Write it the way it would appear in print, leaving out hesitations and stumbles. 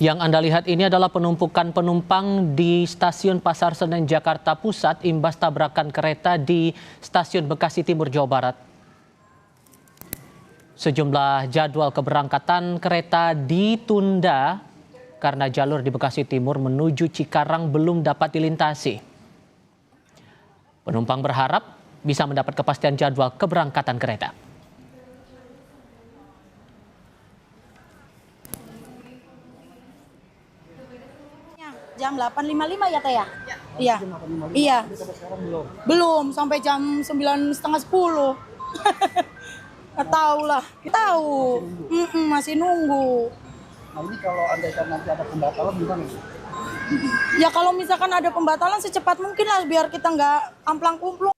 Yang Anda lihat ini adalah penumpukan penumpang di Stasiun Pasar Senen, Jakarta Pusat imbas tabrakan kereta di Stasiun Bekasi Timur, Jawa Barat. Sejumlah jadwal keberangkatan kereta ditunda karena jalur di Bekasi Timur menuju Cikarang belum dapat dilintasi. Penumpang berharap bisa mendapat kepastian jadwal keberangkatan kereta. Jam 8.55 ya Teh ya? Iya. Iya. Belum sampai jam 9:30, 10. Nggak tahu lah. Tahu. Masih nunggu. Nah ini kalau andaikan nanti ada pembatalan gimana? Ya kalau misalkan ada pembatalan secepat mungkin lah biar kita nggak amplang-kumplung.